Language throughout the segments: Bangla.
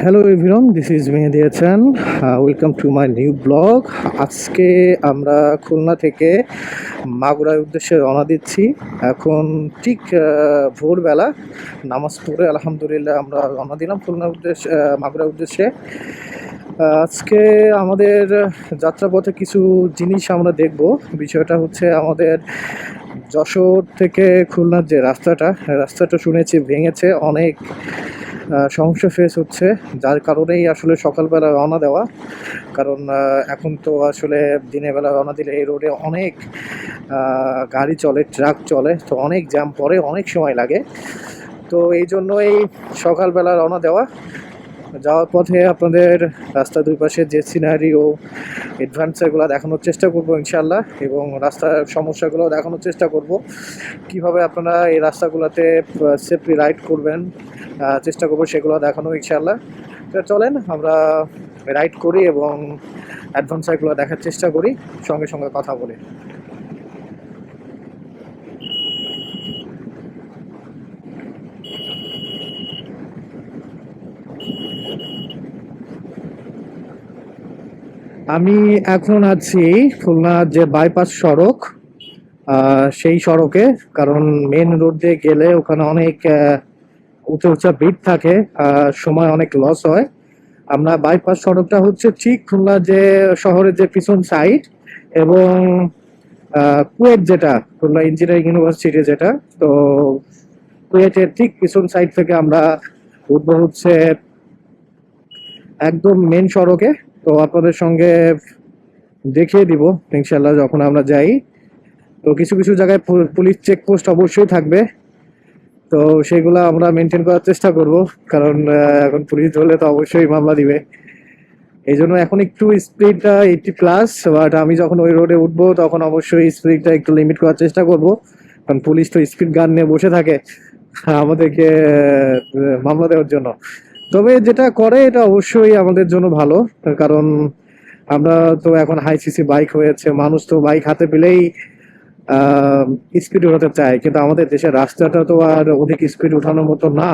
Hello everyone, this is Mehedi Hasan. Welcome to my new blog. আজকে আমরা খুলনা থেকে মাগুরার উদ্দেশ্যে রওনা দিচ্ছি। এখন ঠিক ভোরবেলা নামাজ পড়ে আলহামদুলিল্লাহ আমরা রওনা দিলাম খুলনার উদ্দেশ্যে, মাগুরার উদ্দেশ্যে। আজকে আমাদের যাত্রাপথে কিছু জিনিস আমরা দেখব। বিষয়টা হচ্ছে আমাদের যশোর থেকে খুলনার যে রাস্তাটা শুনেছি ভেঙেছে, অনেক সমস্যা ফেস হচ্ছে, যার কারণেই আসলে সকালবেলা রওনা দেওয়া। কারণ এখন তো আসলে দিনের বেলা রওনা দিলে এই রোডে অনেক গাড়ি চলে, ট্রাক চলে, তো অনেক জ্যাম পড়ে, অনেক সময় লাগে। তো এই জন্যই সকালবেলা রওনা দেওয়া। যাওয়ার পথে আপনাদের রাস্তার দুই পাশে যে সিনারি ও অ্যাডভেঞ্চারগুলো দেখানোর চেষ্টা করব ইনশাল্লাহ, এবং রাস্তার সমস্যাগুলো দেখানোর চেষ্টা করব, কিভাবে আপনারা এই রাস্তাগুলোতে সেফলি রাইড করবেন চেষ্টা করব সেগুলো দেখানো ইনশাল্লাহ। তো চলেন আমরা রাইড করি এবং অ্যাডভেঞ্চারগুলো দেখার চেষ্টা করি, সঙ্গে সঙ্গে কথা বলি। আমি এখন আছি খুলনার যে বাইপাস সড়ক, সেই সড়কে। কারণ মেন রোড দিয়ে গেলে ওখানে অনেক উঁচু উঁচা ভিড় থাকে, সময় অনেক লস হয়। আমরা বাইপাস সড়কটা হচ্ছে ঠিক খুলনা যে শহরের যে পিছন সাইড, এবং কুয়েট যেটা খুলনা ইঞ্জিনিয়ারিং ইউনিভার্সিটি যেটা, তো কুয়েটের ঠিক পিছন সাইড থেকে আমরা উঠবো হচ্ছে একদম মেন সড়কে। তো আপনাদের সঙ্গে দেখিয়ে দিব ইনশাল্লাহ যখন আমরা যাই। তো কিছু কিছু জায়গায় পুলিশ চেকপোস্ট অবশ্যই থাকবে, তো সেগুলো আমরা মেনটেন করার চেষ্টা করব। কারণ এখন পুলিশ ধরলে তো অবশ্যই মামলা দিবে। এই জন্য এখন একটু স্পিডটা 80+, বাট আমি যখন ওই রোডে উঠবো তখন অবশ্যই স্পিডটা একটু লিমিট করার চেষ্টা করব। কারণ পুলিশ তো স্পিড গান নিয়ে বসে থাকে আমাদেরকে মামলা দেওয়ার জন্য। তবে যেটা করে এটা অবশ্যই আমাদের জন্য ভালো, কারণ আমরা তো এখন হাই সিসি বাইক হয়েছে, মানুষ তো বাইক হাতে পেলেই স্পিড উঠাতে চায়, কিন্তু আমাদের দেশের রাস্তাটা তো আর অধিক স্পিড উঠানোর মতো না,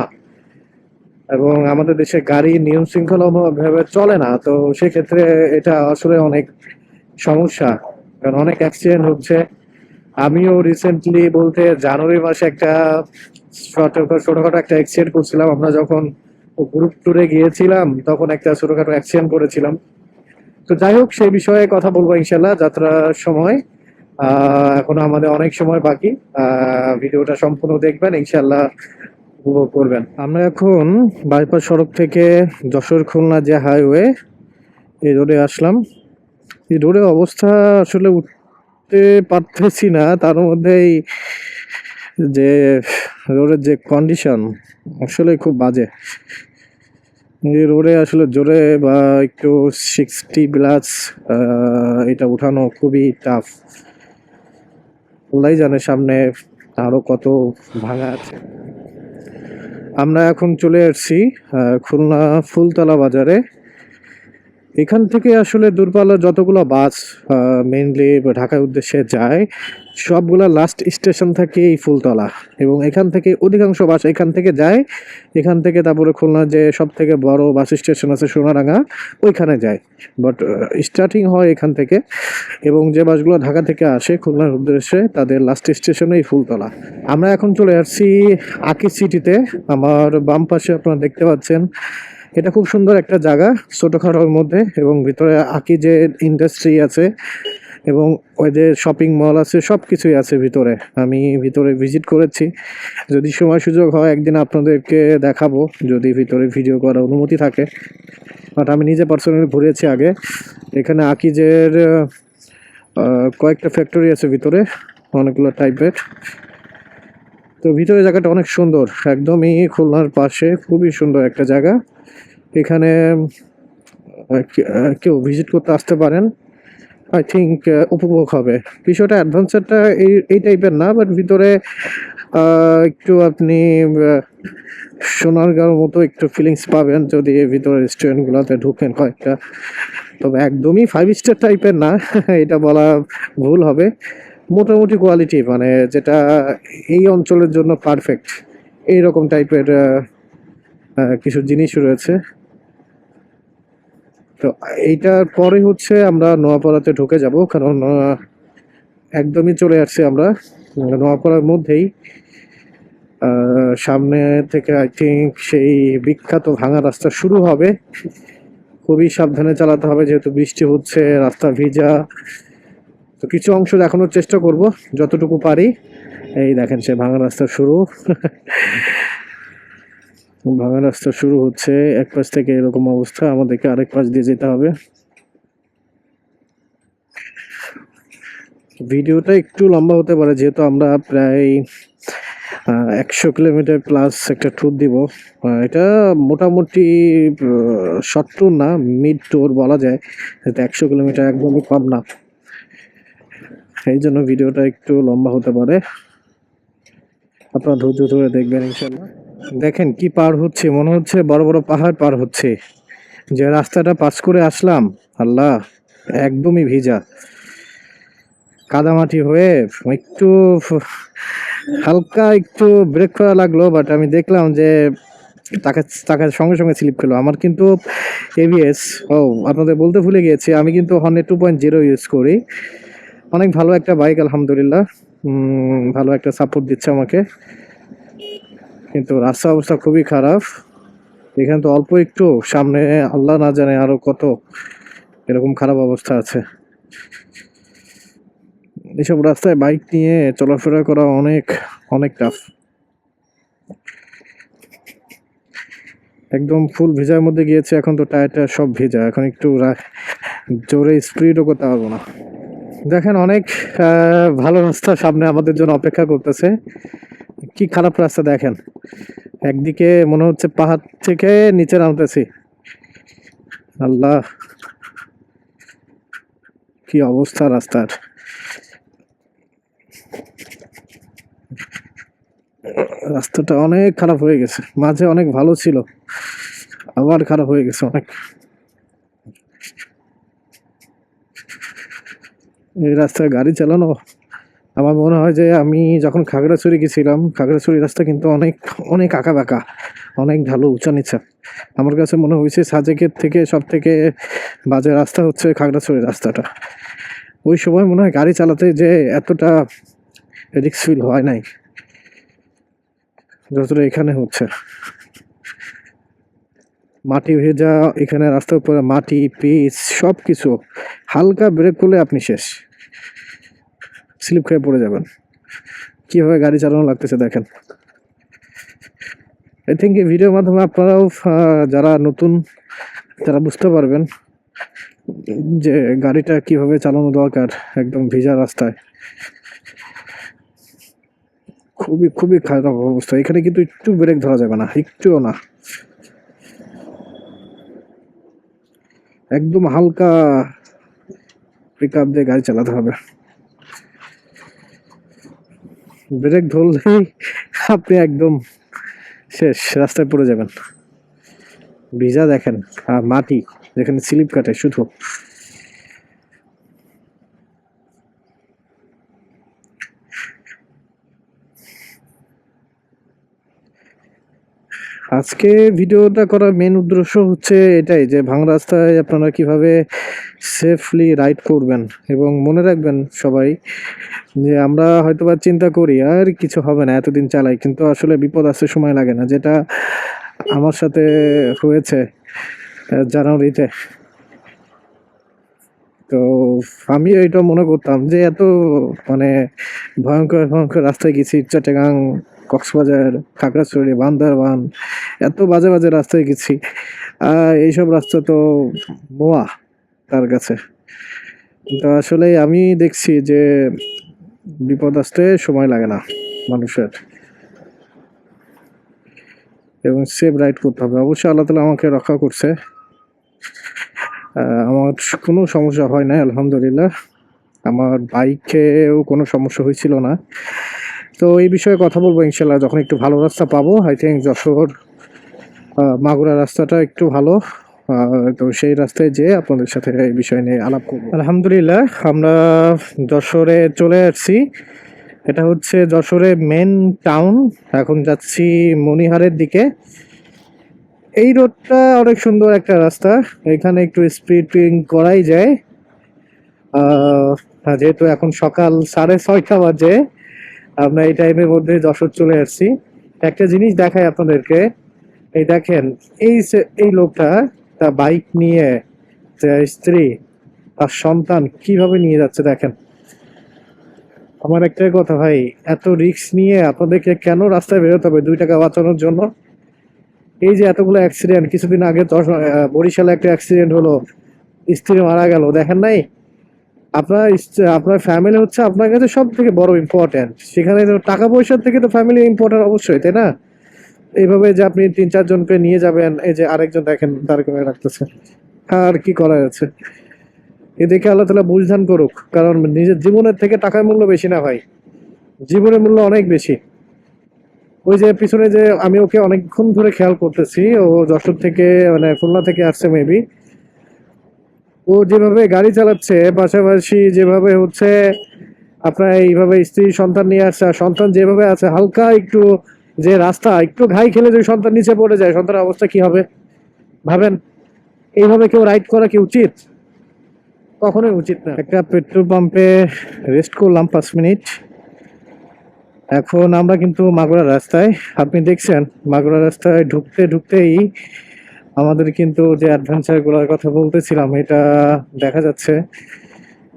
এবং আমাদের দেশে গাড়ি নিয়ম শৃঙ্খলা ভাবে চলে না। তো সেক্ষেত্রে এটা আসলে অনেক সমস্যা, কারণ অনেক অ্যাক্সিডেন্ট হচ্ছে। আমিও রিসেন্টলি বলতে জানুয়ারি মাসে একটা ছোটখাটো একটা অ্যাক্সিডেন্ট করছিলাম। আমরা যখন গ্রুপ ট্যুরে গিয়েছিলাম তখন একটা ছোটখাটো অ্যাক্সিডেন্ট করেছিলাম। তো যাই হোক, সেই বিষয়ে কথা বলবো ইনশাল্লাহ যাত্রার সময়। এখনো আমাদের অনেক সময় বাকি, ভিডিওটা সম্পূর্ণ দেখবেন ইনশাল্লাহ, উপভোগ করবেন। আমরা এখন বাইপাস সড়ক থেকে যশোর খুলনা যে হাইওয়ে, এই রোডে আসলাম। এই রোডের অবস্থা আসলে উঠতে পারতেছি না, তার মধ্যেই যে রোডের যে কন্ডিশন আসলে খুব বাজে। এই রোডে আসলে জোরে বা একটু 60+, এটা উঠানো খুবই টাফ। আল্লাহই জানে সামনে আরো কত ভাঙা আছে। আমরা এখন চলে আসছি খুলনা ফুলতলা বাজারে। এখান থেকে আসলে দূরপাল্লার যতগুলো বাস মেইনলি ঢাকার উদ্দেশ্যে যায়, সবগুলা লাস্ট স্টেশন থাকে এই ফুলতলা, এবং এখান থেকে অধিকাংশ বাস এখান থেকে যায়। এখান থেকে তারপরে খুলনা যে সব থেকে বড় বাস স্টেশন আছে সোনারাঙ্গা, ওইখানে যায়। বাট স্টার্টিং হয় এখান থেকে, এবং যে বাসগুলো ঢাকা থেকে আসে খুলনার উদ্দেশ্যে তাদের লাস্ট স্টেশনে এই ফুলতলা। আমরা এখন চলে আসছি আকি সিটিতে। আমার বাম পাশে আপনারা দেখতে পাচ্ছেন, এটা খুব সুন্দর একটা জায়গা ছোটখাটোর মধ্যে, এবং ভিতরে আকি যে ইন্ডাস্ট্রি আছে এবং ওই যে শপিং মল আছে, সব কিছুই আছে ভিতরে। আমি ভিতরে ভিজিট করেছি, যদি সময় সুযোগ হয় একদিন আপনাদেরকে দেখাবো, যদি ভিতরে ভিডিও করার অনুমতি থাকে। বাট আমি নিজে পার্সোনালি ঘুরেছি আগে। এখানে আকিজের কয়েকটা ফ্যাক্টরি আছে ভিতরে, অনেকগুলো টাইপের। তো ভিতরে জায়গাটা অনেক সুন্দর, একদমই খুলনার পাশে, খুবই সুন্দর একটা জায়গা। এখানে কেউ ভিজিট করতে আসতে পারেন, আই থিঙ্ক উপভোগ হবে। বিষয়টা অ্যাডভেঞ্চারটা এই টাইপের না, বাট ভিতরে একটু আপনি সোনারগাঁওর মতো একটু ফিলিংস পাবেন যদি ভিতরে রেস্টুরেন্টগুলোতে ঢুকেন কয়েকটা। তবে একদমই 5 স্টার টাইপের না এটা বলা ভুল হবে, মোটামুটি কোয়ালিটি, মানে যেটা এই অঞ্চলের জন্য পারফেক্ট, এইরকম টাইপের কিছু জিনিস রয়েছে। তো এইটার পরে হচ্ছে আমরা নোয়াপাড়াতে ঢুকে যাব, কারণ একদমই চলে আসছি আমরা নোয়াপাড়ার মধ্যেই। সামনে থেকে আই থিঙ্ক সেই বিখ্যাত ভাঙা রাস্তা শুরু হবে। খুবই সাবধানে চালাতে হবে, যেহেতু বৃষ্টি হচ্ছে, রাস্তা ভিজা। তো কিছু অংশ দেখানোর চেষ্টা করব যতটুকু পারি। এই দেখেন সে ভাঙা রাস্তা শুরু। ভাঙা রাস্তা শুরু হচ্ছে, এক পাশ থেকে এরকম অবস্থা, আমাদেরকে আরেক পাশ দিয়ে যেতে হবে। ভিডিওটা একটু লম্বা হতে পারে, যেহেতু আমরা প্রায় 100 কিলোমিটার প্লাস একটা ট্যুর দিব। এটা মোটামুটি শর্ট ট্যুর না, মিড ট্যুর বলা যায়, 100 কিলোমিটার একদমই কম না। এই জন্য ভিডিওটা একটু লম্বা হতে পারে, আপনারা ধৈর্য ধরে দেখবেন ইনশাল্লাহ। দেখেন কি পার হচ্ছে, মনে হচ্ছে বড় বড় পাহাড় পার হচ্ছে। যে রাস্তাটা পাস করে আসলাম, আল্লাহ, একদমই ভিজা, কাদামাটি হয়ে একটু হালকা একটু ব্রেক করা লাগলো, বাট আমি দেখলাম যে তাকে সঙ্গে সঙ্গে স্লিপ খেলো আমার। কিন্তু এবিএস, আপনাদের বলতে ভুলে গিয়েছি, আমি কিন্তু হর্নেট 2.0 ইউজ করি। অনেক ভালো একটা বাইক আলহামদুলিল্লাহ, ভালো একটা সাপোর্ট দিচ্ছে আমাকে। কিন্তু রাস্তা অবস্থা খুবই খারাপ এখানে, তো অল্প একটু সামনে আল্লাহ না জানে আরো কত এরকম খারাপ অবস্থা আছে। এসব রাস্তায় বাইক নিয়ে চলাফেরা করা অনেক অনেক টাফ। একদম ফুল ভেজার মধ্যে গিয়েছে, এখন তো টায়ারটা সব ভেজা, এখন একটু জোরে স্পিডও করতে পারবো না। দেখেন অনেক ভালো রাস্তা সামনে আমাদের জন্য অপেক্ষা করতেছে। কি খারাপ রাস্তা দেখেন, একদিকে মনে হচ্ছে পাহাড় থেকে নিচে নামতেছি। আল্লাহ, কি অবস্থা রাস্তার। রাস্তাটা অনেক খারাপ হয়ে গেছে, মাঝে অনেক ভালো ছিল, আবার খারাপ হয়ে গেছে অনেক। এই রাস্তায় গাড়ি চালানো, আমার মনে হয় যে আমি যখন খাগড়াছড়ি গেছিলাম, খাগড়াছড়ি রাস্তা কিন্তু অনেক অনেক আঁকা বাঁকা, অনেক ঢালু, উঁচা নিচা। আমার কাছে মনে হয়েছে সাজেকের থেকে সব থেকে বাজে রাস্তা হচ্ছে খাগড়াছড়ি রাস্তাটা। ওই সময় মনে হয় গাড়ি চালাতে যে এতটা রিস্ক ফিল হয় নাই যতটা এখানে হচ্ছে। মাটি ভেজা, এখানে রাস্তার উপরে মাটি, পিচ, সব কিছু। হালকা ব্রেক করলে আপনি শেষ, স্লিপ খেয়ে পড়ে যাবেন। কিভাবে গাড়ি চালানো লাগতেছে দেখেন। আই থিঙ্ক এই ভিডিওর মাধ্যমে আপনারাও যারা নতুন, তারা বুঝতে পারবেন যে গাড়িটা কিভাবে চালানো দরকার একদম ভিজা রাস্তায়। খুবই খুবই খারাপ অবস্থা এখানে, কিন্তু একটু ব্রেক ধরা যাবে না, একটুও না। একদম হালকা পিক আপ দিয়ে গাড়ি চালাতে হবে, ব্রেক ধরলেই আপনি একদম শেষ, রাস্তায় পড়ে যাবেন। ভিজা দেখেন, আর মাটি যেখানে স্লিপ কাটে শুধু। আজকে ভিডিওটা করার মেন উদ্দেশ্য হচ্ছে এটাই, যে ভাঙা রাস্তায় আপনারা কিভাবে সেফলি রাইড করবেন। এবং মনে রাখবেন সবাই যে আমরা হয়তোবা চিন্তা করি আর কিছু হবে না, এতদিন চালাই, কিন্তু আসলে বিপদ আসতে সময় লাগে না। যেটা আমার সাথে হয়েছে জানুয়ারিতে, তো আমি এটা মনে করতাম যে এত মানে ভয়ঙ্কর ভয়ঙ্কর রাস্তায় গেছি, চট্টগ্রাম, কক্সবাজার, খাগড়াছড়ি, বান্দরবান, এত বাজে বাজে রাস্তায় গেছি। এইসব রাস্তা তো মোয়া তার কাছে। তো আসলে আমি দেখছি যে বিপদ আসতে সময় লাগে না মানুষের, এবং সেফ রাইড করতে হবে। অবশ্যই আল্লাহ তাআলা আমাকে রক্ষা করছে, আমার কোনো সমস্যা হয় না আলহামদুলিল্লাহ। আমার বাইকেও কোনো সমস্যা হয়েছিল না। তো এই বিষয়ে কথা বলবো ইনশাল্লাহ যখন একটু ভালো রাস্তা পাবো। আই থিঙ্ক যশোর মাগুরা রাস্তাটা একটু ভালো, তো সেই রাস্তায় যেয়ে আপনাদের সাথে এই বিষয় নিয়ে আলাপ করবো। আলহামদুলিল্লাহ আমরা যশোরে চলে আসছি। এটা হচ্ছে যশোরের মেন টাউন। এখন যাচ্ছি মনিহারের দিকে। এই রোডটা অনেক সুন্দর একটা রাস্তা, এখানে একটু স্পিডিং করাই যায়। যেহেতু এখন সকাল 6:30 বাজে, আমরা এই টাইমের মধ্যে যশোর চলে আসছি। একটা জিনিস দেখাই আপনাদেরকে, এই দেখেন, এই লোকটা তার বাইক নিয়ে, তার স্ত্রী, তার সন্তান কিভাবে নিয়ে যাচ্ছে দেখেন। আমার একটাই কথা ভাই, এত রিস্ক নিয়ে আপনাদেরকে কেন রাস্তায় বেরোতে হবে 2 টাকা বাঁচানোর জন্য? এই যে এতগুলো অ্যাক্সিডেন্ট, কিছুদিন আগে বরিশালে একটা অ্যাক্সিডেন্ট হলো, স্ত্রী মারা গেল, দেখেন নাই? আপনার ফ্যামিলি হচ্ছে আপনার কাছে সব থেকে বড় ইম্পর্টেন্ট, সেখানে তো টাকা পয়সার থেকে তো ফ্যামিলি ইম্পর্টেন্ট অবশ্যই, তাই না? এইভাবে যে আপনি 3-4 জনকে নিয়ে যাবেন, এই যে আরেকজন দেখেন দাঁড় করে রাখতেছে, আর কি করা যাচ্ছে? এদিকে আল্লাহ তাআলা বুঝদান করুক, কারণ নিজের জীবনের থেকে টাকার মূল্য বেশি না ভাই, জীবনের মূল্য অনেক বেশি। ওই যে পিছনে যে আমি ওকে অনেকক্ষণ ধরে খেয়াল করতেছি, ও যশোর থেকে মানে খুলনা থেকে আসছে মেবি। ও যেভাবে গাড়ি চালাচ্ছে, পাশাপাশি যেভাবে হচ্ছে আপনার এইভাবে স্ত্রী সন্তান নিয়ে আসছে, আর সন্তান যেভাবে আছে হালকা একটু, যে রাস্তা একটু ঘাই খেলে যদি সন্তান নিচে পড়ে যায়, সন্তানের অবস্থা কি হবে ভাবেন? এইভাবে কেউ রাইড করা কি উচিত? কখনোই উচিত না। একটা পেট্রোল পাম্পে রেস্ট করলাম 5 মিনিট। এখন আমরা কিন্তু মাগুরা রাস্তায়, আপনি দেখছেন মাগুরা রাস্তায় ঢুকতে ঢুকতেই আমাদের কিন্তু যে অ্যাডভেঞ্চার গুলোর কথা বলতেছিলাম এটা দেখা যাচ্ছে।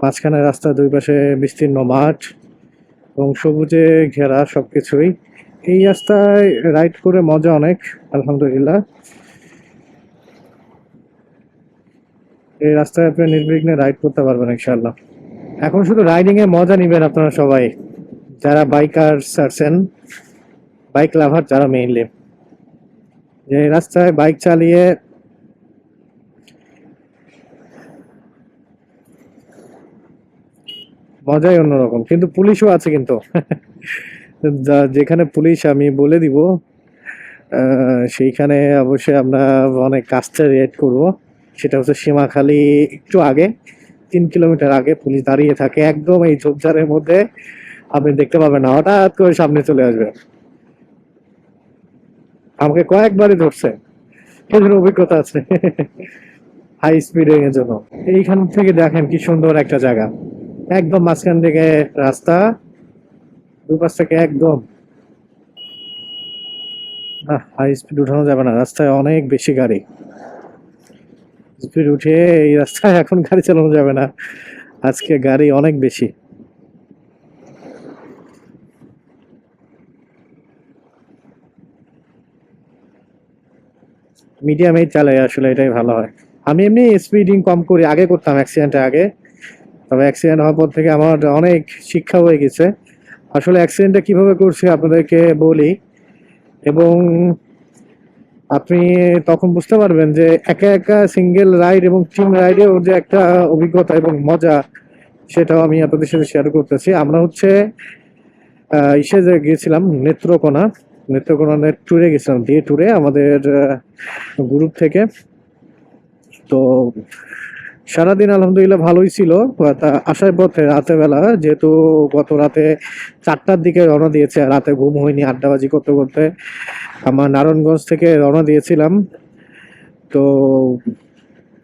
মাঝখানে রাস্তা, দুই পাশে বিস্তীর্ণ মাঠ এবং সবুজে ঘেরা সবকিছুই। এই রাস্তায় রাইড করে মজা অনেক, আলহামদুলিল্লাহ। এই রাস্তায় আপনি নির্বিঘ্নে রাইড করতে পারবেন ইনশাআল্লাহ। এখন শুধু রাইডিং এ মজা নিবেন আপনারা সবাই, যারা বাইকার্স আছেন, বাইক লাভার যারা মেইনলি, যে রাস্তায় বাইক চালিয়ে মজাই অন্যরকম। কিন্তু পুলিশও আছে কিন্তু যেখানে পুলিশ আমি বলে দিব, সেইখানে অবশ্যই আমরা অনেক কাজটা রেড করব। সেটা হচ্ছে সীমাখালি একটু আগে, 3 কিলোমিটার আগে পুলিশ দাঁড়িয়ে থাকে একদম এই ঝোপঝাড়ের মধ্যে, আপনি দেখতে পাবেন না, হঠাৎ করে সামনে চলে আসবে। আমাকে কয়েকবারই ধরছে, এর অভিজ্ঞতা আছে হাই স্পিডিং এর জন্য। এইখান থেকে দেখেন কি সুন্দর একটা জায়গা, একদম মাঝখান থেকে রাস্তা, দুপাশ থেকে একদম। হাই স্পিড উঠানো যাবে না, রাস্তায় অনেক বেশি গাড়ি, স্পিড উঠে এই রাস্তায় এখন গাড়ি চালানো যাবে না, আজকে গাড়ি অনেক বেশি। মিডিয়ামেই চালাই আসলে, এটাই ভালো হয়। আমি এমনি স্পিডিং কম করি, আগে করতাম অ্যাক্সিডেন্টের আগে, তবে অ্যাক্সিডেন্ট হওয়ার পর থেকে আমার অনেক শিক্ষা হয়ে গেছে। আসলে অ্যাক্সিডেন্টটা কিভাবে করছি আপনাদেরকে বলি, এবং আপনি তখন বুঝতে পারবেন যে একা একা সিঙ্গেল রাইড এবং টিম রাইডে ওর যে একটা অভিজ্ঞতা এবং মজা, সেটাও আমি আপনাদের সাথে শেয়ার করতেছি। আমরা হচ্ছে ইসে যে গিয়েছিলাম নেত্রকোনা, নেত্রকোনা ট্যুরে গেছিলাম, ডে ট্যুরে আমাদের গ্রুপ থেকে। তো সারাদিন আলহামদুলিল্লাহ ভালোই ছিল। আসার পথে রাতের বেলা, যেহেতু গত রাতে 4টার দিকে রওনা দিয়েছে, রাতে ঘুম হয়নি, আড্ডাবাজি করতে করতে আমার নারায়ণগঞ্জ থেকে রওনা দিয়েছিলাম। তো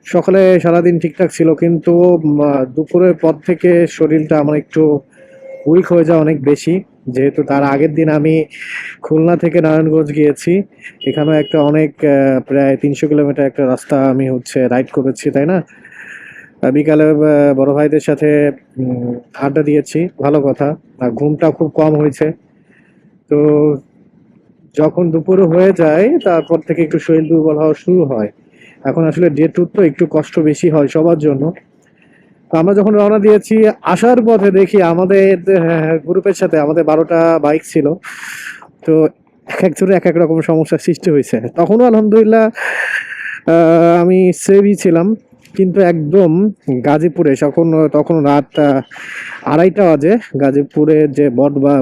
সকালে সারাদিন ঠিকঠাক ছিল, কিন্তু দুপুরের পর থেকে শরীরটা আমার একটু উইক হয়ে যায় অনেক বেশি, যেহেতু তার আগের দিন আমি খুলনা থেকে নারায়ণগঞ্জ গিয়েছি। এখানেও একটা অনেক প্রায় 300 কিলোমিটার একটা রাস্তা আমি হচ্ছে রাইড করেছি, তাই না? বিকালে বড় ভাইদের সাথে আড্ডা দিয়েছি, ভালো কথা। আর ঘুমটা খুব কম হয়েছে। তো যখন দুপুর হয়ে যায় তারপর থেকে একটু শরীর দুর্বল হওয়া শুরু হয়। এখন আসলে ডে ট্যুর তো একটু কষ্ট বেশি হয় সবার জন্য। তো আমরা যখন রওনা দিয়েছি, আসার পথে দেখি আমাদের গ্রুপের সাথে আমাদের 12টা বাইক ছিল। তো এক একজনের এক এক রকম সমস্যার সৃষ্টি হয়েছে। তখনও আলহামদুলিল্লাহ আমি সেভই ছিলাম, কিন্তু একদম গাজীপুরে তখন রাত 2:30 বাজে। গাজীপুরে যে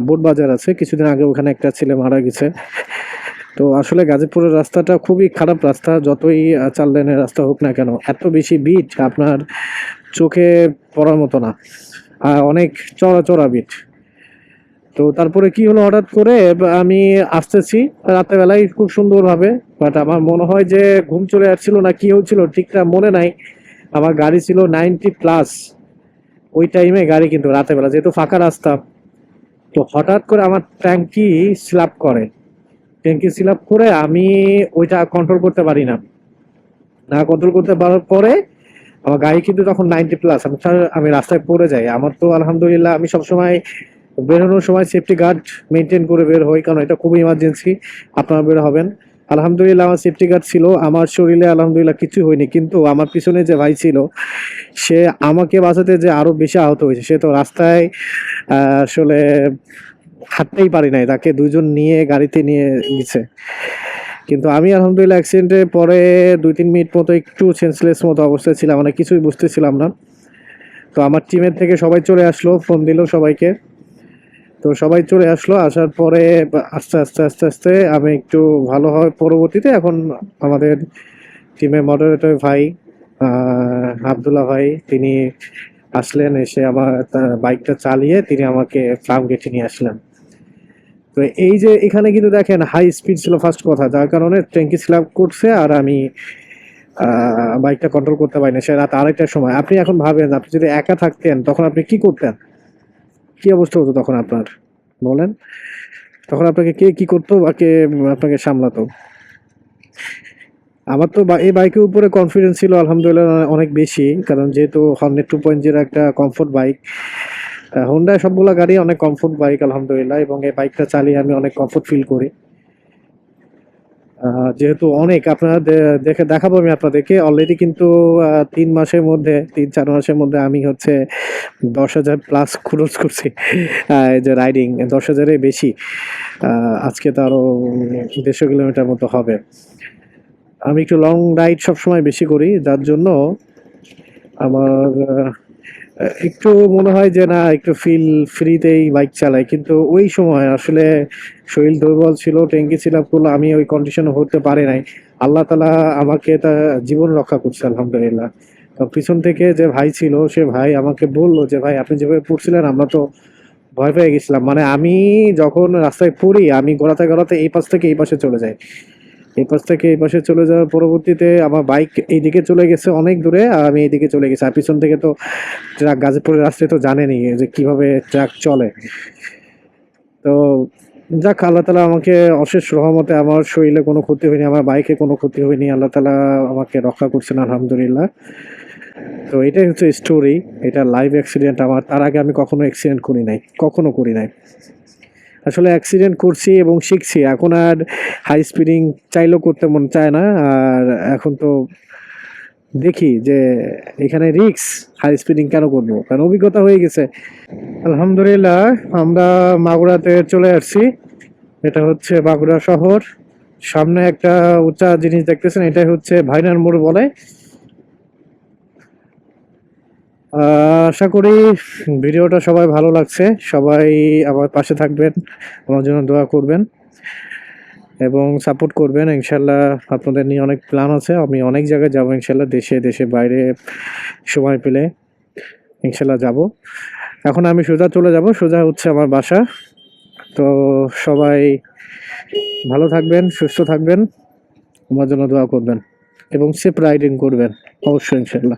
বোট বাজার আছে, কিছুদিন আগে ওখানে একটা ছেলে মারা গেছে। তো আসলে গাজীপুরের রাস্তাটা খুবই খারাপ রাস্তা, যতই 4 লেনের রাস্তা হোক না কেন, এত বেশি বিট আপনার চোখে পড়ার মতো না, অনেক চড়া চড়া বিট। তো তারপরে কি হলো, হঠাৎ করে আমি আসতেছি রাতের বেলায় খুব সুন্দরভাবে, বাট আমার মনে হয় যে ঘুম চলে আসছিল না কি হচ্ছিল ঠিকঠাক মনে নাই। আমার গাড়ি ছিল 90+, ওই টাইমে গাড়ি, কিন্তু রাতের বেলা যেহেতু ফাঁকা রাস্তা, তো হঠাৎ করে আমার ট্যাঙ্কি স্ল্যাপ করে আমি ওইটা কন্ট্রোল করতে পারি না। না কন্ট্রোল করতে পারার পরে আমার গাড়ি কিন্তু তখন 90+, আমি রাস্তায় পড়ে যাই। আমার তো আলহামদুলিল্লাহ আমি সবসময় বেরোনোর সময় সেফটি গার্ড মেনটেন করে বের হই, কারণ এটা খুবই ইমার্জেন্সি, আপনারা বের হবেন। আলহামদুলিল্লাহ আমার সেফটি গার্ড ছিল, আমার শরীরে আলহামদুলিল্লাহ কিছু হয়নি, কিন্তু আমার পিছনে যে ভাই ছিল সে আমাকে বাঁচাতে যে আরো বেশি আহত হয়েছে। সে তো রাস্তায় আসলে হাঁটতেই পারি নাই, তাকে দুইজন নিয়ে গাড়িতে নিয়ে গেছে। কিন্তু আমি আলহামদুলিল্লাহ অ্যাক্সিডেন্টের পরে 2-3 মিনিট মতো একটু সেন্সলেস মতো অবস্থায় ছিলাম, মানে কিছুই বুঝতেছিলাম না। তো আমার টিমের থেকে সবাই চলে আসলো, ফোন দিল সবাইকে। তো সবাই চলে আসলো, আসার পরে আস্তে আস্তে আস্তে আস্তে আমি একটু ভালো হয় পরবর্তীতে। এখন আমাদের টিমের মডারেটর ভাই আবদুল্লাহ ভাই, তিনি আসলেন, এসে আমার বাইকটা চালিয়ে তিনি আমাকে ফার্ম গেটে নিয়ে আসলেন। তো এই যে এখানে কিন্তু দেখেন হাই স্পিড ছিল ফার্স্ট কথা, যার কারণে ট্যাঙ্কি স্ল্যাপ করছে আর আমি বাইকটা কন্ট্রোল করতে পারি না। সে রাত 2:30টার সময়। আপনি এখন ভাবেন, আপনি যদি একা থাকতেন তখন আপনি কি করতেন, কি অবস্থা হতো তখন আপনার, বলেন? তখন আপনাকে কে কি করতো বা কে আপনাকে সামলাতো? আমার তো এই বাইকের উপরে কনফিডেন্স ছিল আলহামদুলিল্লাহ অনেক বেশি, কারণ যেহেতু হর্নেট 2.0 একটা কমফোর্ট বাইক। হোন্ডায় সবগুলা গাড়ি অনেক কমফোর্ট বাইক আলহামদুলিল্লাহ, এবং এই বাইকটা চালিয়ে আমি অনেক কমফোর্ট ফিল করি। যেহেতু অনেক আপনারা দেখে দেখাবো আমি আপনাদেরকে, অলরেডি কিন্তু 3 মাসের মধ্যে 3-4 মাসের মধ্যে আমি হচ্ছে 10,000+ খরচ করছি। এই যে রাইডিং 10,000-এর বেশি। আজকে তো আরো 150 কিলোমিটার মতো হবে। আমি একটু লং রাইড সবসময় বেশি করি, যার জন্য আমার একটু মনে হয় যে না, একটু ফিল ফ্রিতেই বাইক চালাই। কিন্তু ওই সময় আসলে শরীর দুর্বল ছিল, ট্যাঙ্কি ছিল করলো, আমি ওই কন্ডিশনে হতে পারে নাই। আল্লাহ তালা আমাকে তা জীবন রক্ষা করছে আলহামদুলিল্লাহ। তো পিছন থেকে যে ভাই ছিল, সে ভাই আমাকে বললো যে ভাই আপনি যেভাবে পড়ছিলেন আমরা তো ভয় পেয়ে গেছিলাম। মানে আমি যখন রাস্তায় পড়ি আমি গড়াতে গড়াতে এই পাশ থেকে এই পাশে চলে যাই, এই পাশ থেকে এই পাশে চলে যাওয়ার পরবর্তীতে আমার বাইক এইদিকে চলে গেছে অনেক দূরে, আর আমি এইদিকে চলে গেছি। আর পিছন থেকে তো ট্রাক, গাজীপুরের রাস্তায় তো জানেনই যে কিভাবে ট্রাক চলে। তো যাক, আল্লাহ তালা আমাকে অশেষ রহমতে আমার শরীরে কোনো ক্ষতি হয়নি, আমার বাইকে কোনো ক্ষতি হয়নি, আল্লাহ তালা আমাকে রক্ষা করছেন আলহামদুলিল্লাহ। তো এটাই হচ্ছে স্টোরি, এটা লাইভ অ্যাক্সিডেন্ট আমার। তার আগে আমি কখনো অ্যাক্সিডেন্ট করি নাই, কখনো করি নাই। আসলে অ্যাক্সিডেন্ট করছি এবং শিখছি, এখন আর হাই স্পিডিং চাইলেও করতে মন চায় না। আর এখন তো দেখি যে এখানে রিক্স, হাই স্পিডিং কেন করবো, কারণ অভিজ্ঞতা হয়ে গেছে। আলহামদুলিল্লাহ আমরা মাগুরাতে চলে আসছি। এটা হচ্ছে মাগুরা শহর। সামনে একটা উঁচা জিনিস দেখতেছেন, এটাই হচ্ছে ভাইনার মোড় বলে। আশা করি ভিডিওটা সবাই ভালো লাগছে, সবাই আমার পাশে থাকবেন, আমার জন্য দোয়া করবেন এবং সাপোর্ট করবেন। ইনশাল্লাহ আপনাদের নিয়ে অনেক প্ল্যান আছে, আমি অনেক জায়গায় যাবো ইনশাল্লাহ, দেশে বাইরে সময় পেলে ইনশাল্লাহ যাব। এখন আমি সোজা চলে যাব, সোজা হচ্ছে আমার বাসা। তো সবাই ভালো থাকবেন, সুস্থ থাকবেন, আমার জন্য দোয়া করবেন এবং সেফ রাইডিং করবেন অবশ্যই ইনশাল্লাহ।